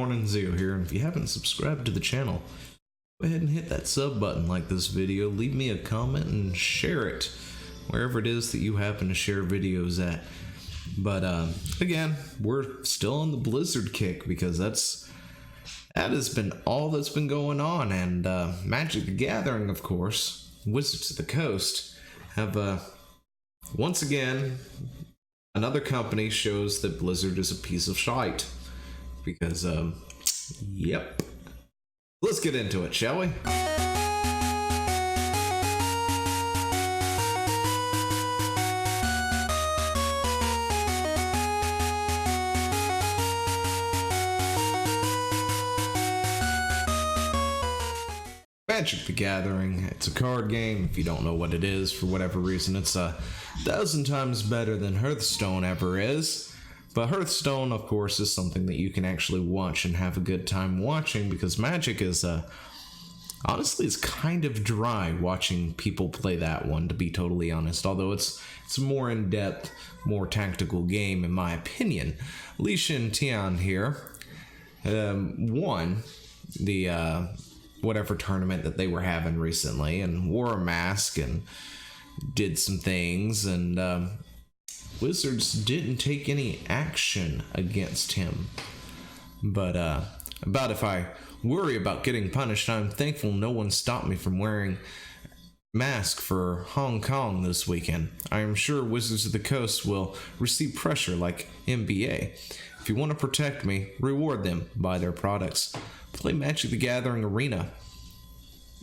morning, Zeo here, and if you haven't subscribed to the channel, go ahead and hit that sub button like this video, leave me a comment, and share it wherever it is that you happen to share videos at. But again, we're still on the Blizzard kick because that has been all that's been going on, and Magic the Gathering, of course, Wizards of the Coast, have once again, another company shows that Blizzard is a piece of shite. Because, yep. Let's get into it, shall we? Magic the Gathering, it's a card game. If you don't know what it is, for whatever reason, it's 1,000 times better than Hearthstone ever is. But Hearthstone, of course, is something that you can actually watch and have a good time watching, because Magic is, honestly, it's kind of dry watching people play that one, to be totally honest. Although it's a more in-depth, more tactical game, in my opinion. Li Tian here won the whatever tournament that they were having recently, and wore a mask and did some things, and Wizards didn't take any action against him. But about if I worry about getting punished, I'm thankful no one stopped me from wearing mask for Hong Kong this weekend. I am sure Wizards of the Coast will receive pressure like NBA. If you want to protect me, reward them, buy their products. Play Magic the Gathering Arena.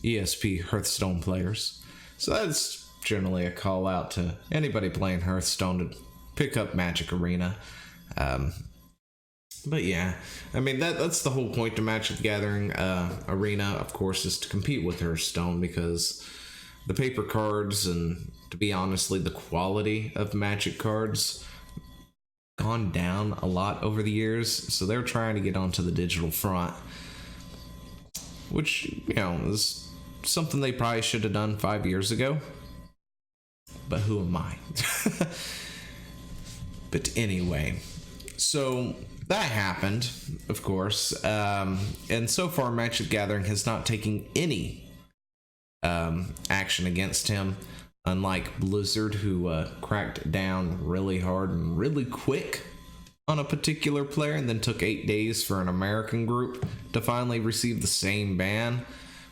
ESP Hearthstone players. So that's generally a call out to anybody playing Hearthstone to pick up Magic Arena. But yeah, I mean, that's the whole point to Magic the Gathering Arena, of course, is to compete with Hearthstone, because the paper cards, and to be honestly, the quality of Magic cards gone down a lot over the years, so they're trying to get onto the digital front, which, you know, is something they probably should have done 5 years ago. But who am I? But anyway, so that happened, of course, and so far Magic the Gathering has not taken any action against him, unlike Blizzard, who cracked down really hard and really quick on a particular player, and then took 8 days for an American group to finally receive the same ban,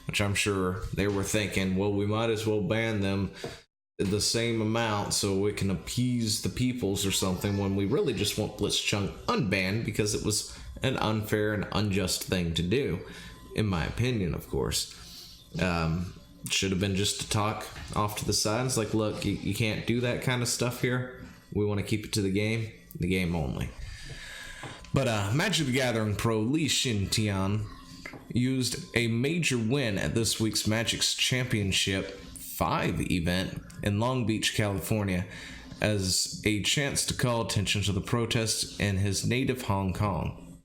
which I'm sure they were thinking, well, we might as well ban them the same amount so we can appease the peoples or something, when we really just want Blitzchung unbanned because it was an unfair and unjust thing to do, in my opinion, of course. Should have been just to talk off to the sides, like, look, you can't do that kind of stuff here. We want to keep it to the game only. But Magic the Gathering pro Li Tian used a major win at this week's Magic's Championship 5 event in Long Beach, California, as a chance to call attention to the protests in his native Hong Kong.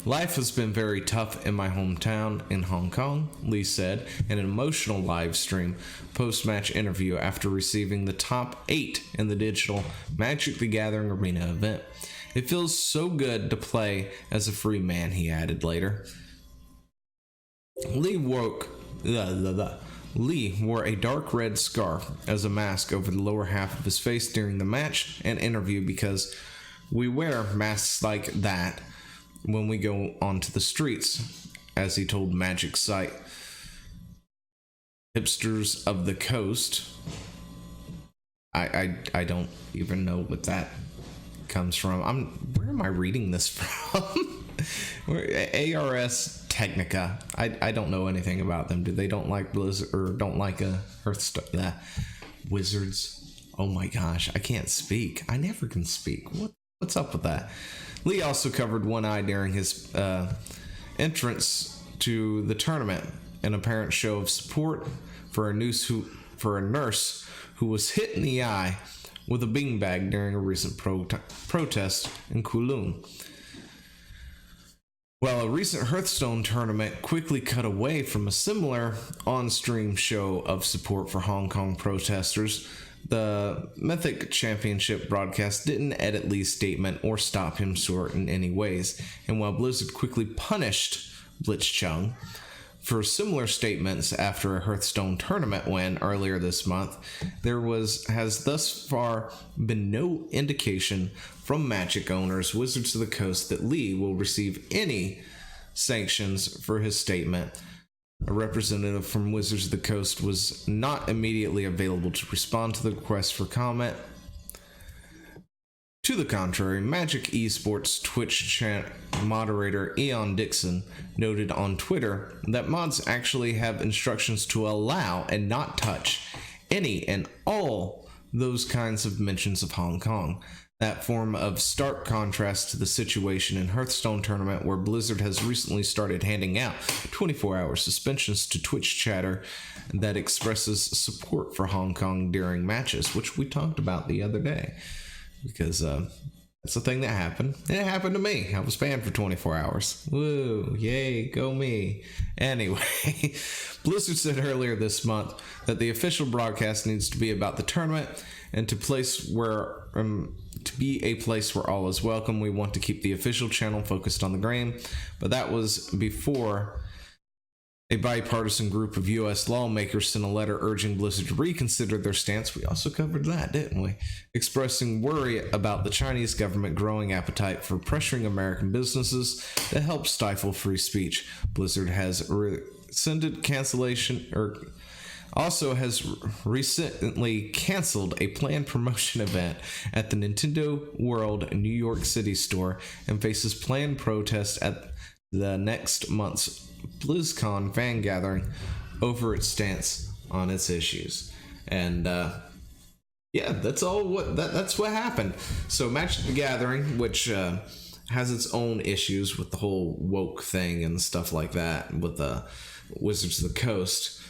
Life has been very tough in my hometown in Hong Kong, Lee said in an emotional live stream post-match interview after receiving the top 8 in the digital Magic the Gathering Arena event. It feels so good to play as a free man, he added later. Lee wore a dark red scarf as a mask over the lower half of his face during the match and interview, because we wear masks like that when we go onto the streets, as he told Magic site Hipsters of the Coast. I don't even know what that comes from. Where am I reading this from? ARS Technica. I don't know anything about them. Do they don't like Blizzard, or don't like Hearthstone? Wizards. Oh my gosh, I can't speak. I never can speak. What's up with that? Lee also covered one eye during his entrance to the tournament, an apparent show of support for a nurse who was hit in the eye with a beanbag during a recent protest in Kowloon. While a recent Hearthstone tournament quickly cut away from a similar on-stream show of support for Hong Kong protesters, The Mythic Championship broadcast didn't edit Lee's statement or stop him short in any ways, and while Blizzard quickly punished Blitzchung for similar statements after a Hearthstone tournament win earlier this month, there has thus far been no indication from Magic owners Wizards of the Coast that Lee will receive any sanctions for his statement. A representative from Wizards of the Coast was not immediately available to respond to the request for comment. To the contrary, Magic Esports Twitch chat moderator Eon Dixon noted on Twitter that mods actually have instructions to allow and not touch any and all those kinds of mentions of Hong Kong. That form of stark contrast to the situation in Hearthstone tournament, where Blizzard has recently started handing out 24-hour suspensions to Twitch chatter that expresses support for Hong Kong during matches, which we talked about the other day, because that's the thing that happened. And it happened to me. I was banned for 24 hours. Woo, yay, go me. Anyway, Blizzard said earlier this month that the official broadcast needs to be about the tournament and to be a place where all is welcome. We want to keep the official channel focused on the game, but that was before a bipartisan group of U.S. lawmakers sent a letter urging Blizzard to reconsider their stance. We also covered that, didn't we? Expressing worry about the Chinese government growing appetite for pressuring American businesses to help stifle free speech. Blizzard has rescinded cancellation also has recently canceled a planned promotion event at the Nintendo World New York City store and faces planned protests at the next month's BlizzCon fan gathering over its stance on its issues. And yeah, that's what happened. So Magic the Gathering, which has its own issues with the whole woke thing and stuff like that with the Wizards of the Coast.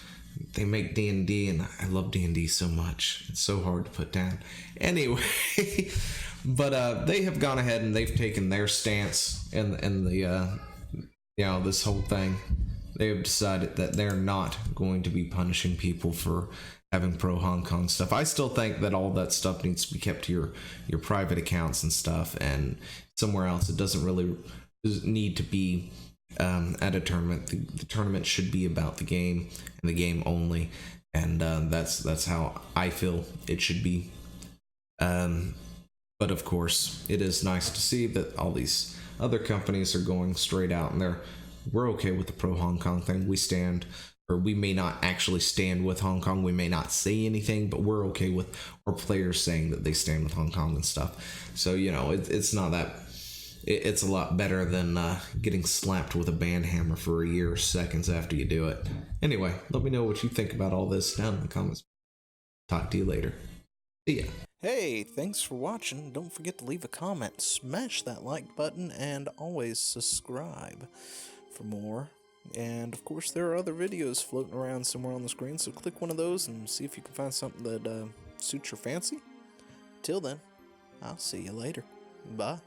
They make D&D, and I love D&D so much. It's so hard to put down. Anyway, but they have gone ahead and they've taken their stance in the this whole thing. They have decided that they're not going to be punishing people for having pro Hong Kong stuff. I still think that all that stuff needs to be kept to your private accounts and stuff, and somewhere else. It doesn't really need to be at a tournament. The tournament should be about the game and the game only, and that's how I feel it should be. But of course, it is nice to see that all these other companies are going straight out and we're okay with the pro Hong Kong thing. We may not actually stand with Hong Kong. We may not say anything, but we're okay with our players saying that they stand with Hong Kong and stuff. So it's not that. It's a lot better than getting slapped with a band hammer for a year or seconds after you do it. Anyway, let me know what you think about all this down in the comments. Talk to you later. See ya. Hey, thanks for watching. Don't forget to leave a comment, smash that like button, and always subscribe for more. And of course, there are other videos floating around somewhere on the screen, so click one of those and see if you can find something that suits your fancy. Till then, I'll see you later. Bye.